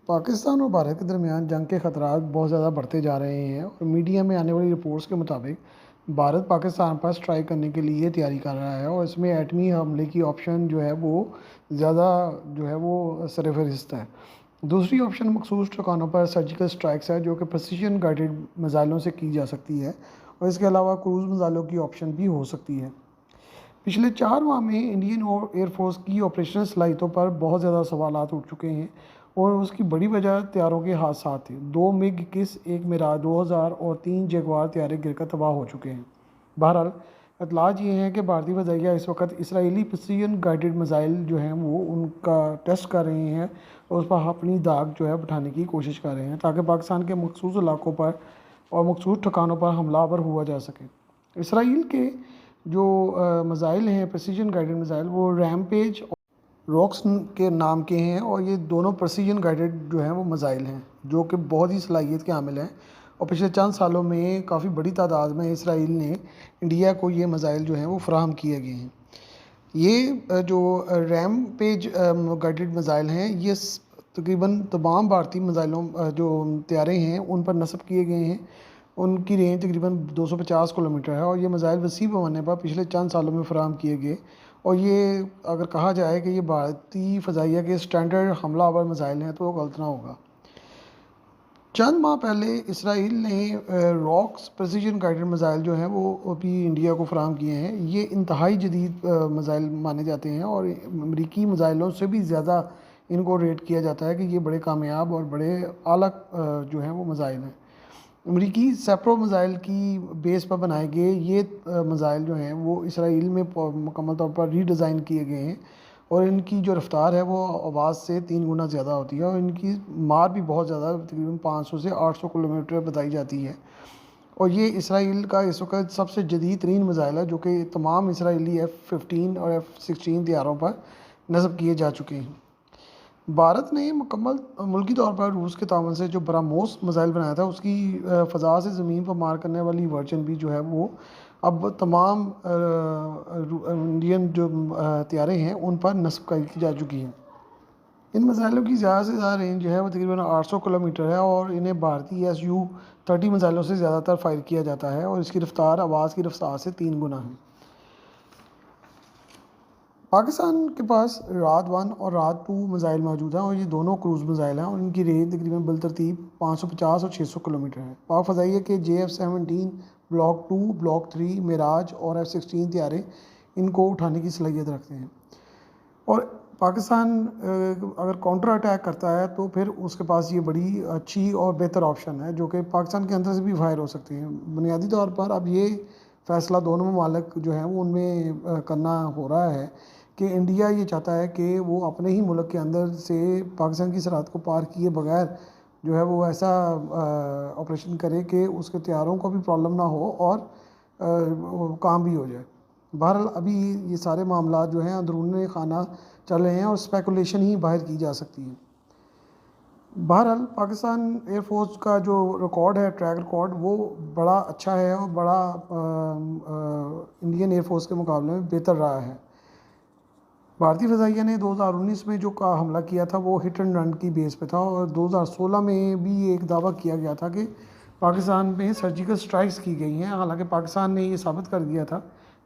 पाकिस्तान और भारत के दरमियान जंग के खतरात बहुत ज़्यादा बढ़ते जा रहे हैं और मीडिया में आने वाली रिपोर्ट्स के मुताबिक भारत पाकिस्तान पर स्ट्राइक करने के लिए तैयारी कर रहा है और इसमें एटमी हमले की ऑप्शन जो है वो ज़्यादा जो है वो सरफहरिस्त है। दूसरी ऑप्शन मखसूस ठिकानों पर सर्जिकल स्ट्राइक्स है जो कि प्रेसिशन गाइडेड मिज़ाइलों से की जा सकती है और इसके अलावा क्रूज़ मिज़ाइलों की ऑप्शन भी हो सकती है। पिछले 4 माह में इंडियन एयरफोर्स की ऑपरेशनल सलाहियतों पर बहुत ज़्यादा सवालात उठ चुके हैं और उसकी बड़ी वजह तैयारों के हादसा थे। 2 MiG-21, एक मिराज 2000 और 3 जगुआर तैयारे गिरकर तबाह हो चुके हैं। बहरहाल इतलात ये हैं कि भारतीय फ़ज़ाइया इस वक्त इसराइली प्रिसीजन गाइडेड मिसाइल जो हैं वो उनका टेस्ट कर रहे हैं और उस पर अपनी दाग जो है बिठाने की कोशिश कर रहे हैं ताकि पाकिस्तान के मखसूस इलाकों पर और मखसूस ठिकानों पर हमलावर हुआ जा सके। इसराइल के जो मिसाइल हैं प्रिसीजन गाइडेड मिसाइल वो रैमपेज रॉक्स के नाम के हैं और ये दोनों प्रिसीजन गाइडेड जो हैं वो मिसाइल हैं जो कि बहुत ही सलाहियत के हामिल हैं और पिछले चंद सालों में काफ़ी बड़ी तादाद में इसराइल ने इंडिया को ये मिसाइल जो हैं वो फराहम किए गए हैं। ये जो रैम पेज गाइडेड मिसाइल हैं ये तकरीबन तमाम भारतीय मिसाइलों जो तैयारे हैं उन पर नस्ब किए गए हैं। उनकी रेंज तकरीबन 250 किलोमीटर है और ये मिसाइल वसी पैमाने पर पिछले चंद सालों में फराहम किए गए और ये अगर कहा जाए कि ये भारतीय फ़ज़ाइया के स्टैंडर्ड हमलावर मिसाइल हैं तो वो गलत ना होगा। चंद माह पहले इसराइल ने रॉक्स प्रेसिजन गाइडेड मिसाइल जो हैं वो अभी इंडिया को फराहम किए हैं। ये इंतहाई जदीद मिसाइल माने जाते हैं और अमरीकी मिसाइलों से भी ज़्यादा इनको रेट किया जाता है कि ये बड़े कामयाब और बड़े आला जो हैं वो मिसाइल हैं। अमरीकी सेप्रो मिसाइल की बेस पर बनाए गए ये मिसाइल जो हैं वो इसराइल में मुकम्मल तौर पर रीडिज़ाइन किए गए हैं और इनकी जो रफ़्तार है वो आवाज़ से 3 गुना ज़्यादा होती है और इनकी मार भी बहुत ज़्यादा तकरीबन 500 से 800 किलोमीटर बताई जाती है। और ये इसराइल का इस वक्त सबसे जदीद तरीन मिसाइल है जो कि तमाम इसराइली F-15 और F-16 तैयारों पर नस्ब किए जा चुके हैं। भारत ने मुकम्मल मुल्की तौर पर रूस के तावन से जो ब्रह्मोस मिसाइल बनाया था उसकी फ़ज़ा से ज़मीन पर मार करने वाली वर्जन भी जो है वो अब तमाम इंडियन जो तैयारे हैं उन पर नस्ब की जा चुकी हैं। इन मिसाइलों की ज़्यादा से ज़्यादा रेंज जो है वो तकरीबन 800 किलोमीटर है और इन्हें भारतीय Su-30 मिसाइलों से ज़्यादातर फायर किया जाता है और इसकी रफ़्तार आवाज़ की रफ़्तार से 3 गुना है। पाकिस्तान के पास रात 1 और रात 2 मिसाइल मौजूद हैं और ये दोनों क्रूज़ मिसाइल हैं और इनकी रेंज तकरीबन बिलतरतीब 550 और 600 किलोमीटर है। पाक फ़ज़ाइया के JF-17 ब्लॉक 2, ब्लॉक 3, मिराज और F-16 तैयारे इनको उठाने की सलाहियत रखते हैं और पाकिस्तान अगर काउंटर अटैक करता है तो फिर उसके पास ये बड़ी अच्छी और बेहतर ऑप्शन है जो कि पाकिस्तान के अंदर से भी फायर हो सकती हैं। बुनियादी तौर पर अब ये फ़ैसला दोनों ममालिक जो हैं वो उनमें करना हो रहा है कि इंडिया ये चाहता है कि वो अपने ही मुल्क के अंदर से पाकिस्तान की सरहद को पार किए बगैर जो है वो ऐसा ऑपरेशन करे कि उसके तैयारों को भी प्रॉब्लम ना हो और काम भी हो जाए। बहरहाल अभी ये सारे मामला जो हैं अंदरूनी खाना चल रहे हैं और स्पेकुलेशन ही बाहर की जा सकती है। बहरहाल पाकिस्तान एयरफोर्स का जो रिकॉर्ड है ट्रैक रिकॉर्ड वो बड़ा अच्छा है और बड़ा इंडियन एयरफोर्स के मुकाबले में बेहतर रहा है। भारतीय फ़ज़ाइया ने 2019 में जो का हमला किया था वो हिट एंड रन की बेस पे था और 2016 में भी एक दावा किया गया था कि पाकिस्तान में सर्जिकल स्ट्राइक्स की गई हैं। हालांकि पाकिस्तान ने ये साबित कर दिया था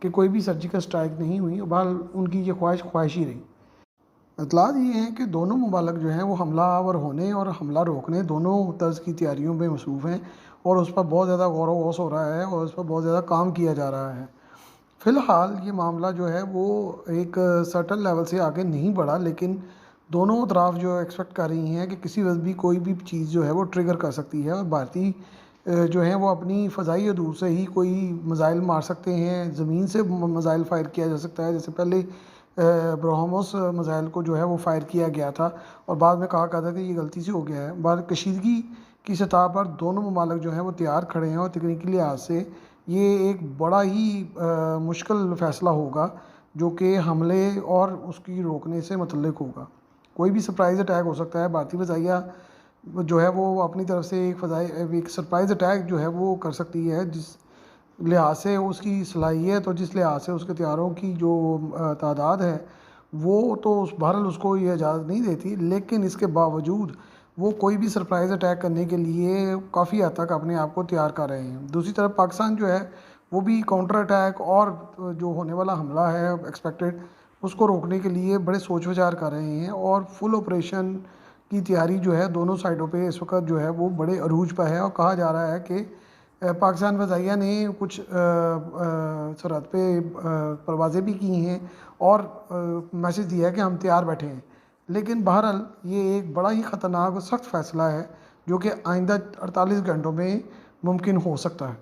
कि कोई भी सर्जिकल स्ट्राइक नहीं हुई। बहरहाल उनकी ये ख्वाहिश ही रही। इतलात ये हैं कि दोनों ममालिक जो हैं वो हमलावर होने और हमला रोकने दोनों तर्ज़ की तैयारियों में मसरूफ़ हैं और उस पर बहुत ज़्यादा गौर व गौस हो रहा है और उस पर बहुत ज़्यादा काम किया जा रहा है। फ़िलहाल ये मामला जो है वो एक सर्टेन लेवल से आगे नहीं बढ़ा लेकिन दोनों तरफ जो एक्सपेक्ट कर रही हैं कि किसी वक्त भी कोई भी चीज़ जो है वो ट्रिगर कर सकती है और भारतीय जो हैं वो अपनी फ़ज़ाई हदूद से ही कोई मिसाइल मार सकते हैं। ज़मीन से मिसाइल फायर किया जा सकता है जैसे पहले ब्रह्मोस मिसाइल को जो है वो फायर किया गया था और बाद में कहा था कि ये गलती से हो गया है। बाद कशीदगी की सतह पर दोनों ममालिक जो हैं वो तैयार खड़े हैं और तकनीकी लिहाज से ये एक बड़ा ही मुश्किल फ़ैसला होगा जो कि हमले और उसकी रोकने से मुतल्लिक़ होगा। कोई भी सरप्राइज़ अटैक हो सकता है। भारतीय फ़ज़ाइया जो है वो अपनी तरफ से एक सरप्राइज़ अटैक जो है वो कर सकती है जिस लिहाज से उसकी सलाहियत और जिस लिहाज से उसके तैयारों की जो तादाद है वो तो उस बहरहाल उसको ये इजाज़त नहीं देती लेकिन इसके बावजूद वो कोई भी सरप्राइज़ अटैक करने के लिए काफ़ी हद तक अपने आप को तैयार कर रहे हैं। दूसरी तरफ पाकिस्तान जो है वो भी काउंटर अटैक और जो होने वाला हमला है एक्सपेक्टेड, उसको रोकने के लिए बड़े सोच विचार कर रहे हैं और फुल ऑपरेशन की तैयारी जो है दोनों साइडों पे इस वक्त जो है वो बड़े अरूज पर है। और कहा जा रहा है कि पाकिस्तान फ़ज़ाइया ने कुछ सरहद पे परवाज़ें भी की हैं और मैसेज दिया है कि हम तैयार बैठे हैं। लेकिन बहरहाल ये एक बड़ा ही ख़तरनाक और सख्त फ़ैसला है जो कि आइंदा 48 घंटों में मुमकिन हो सकता है।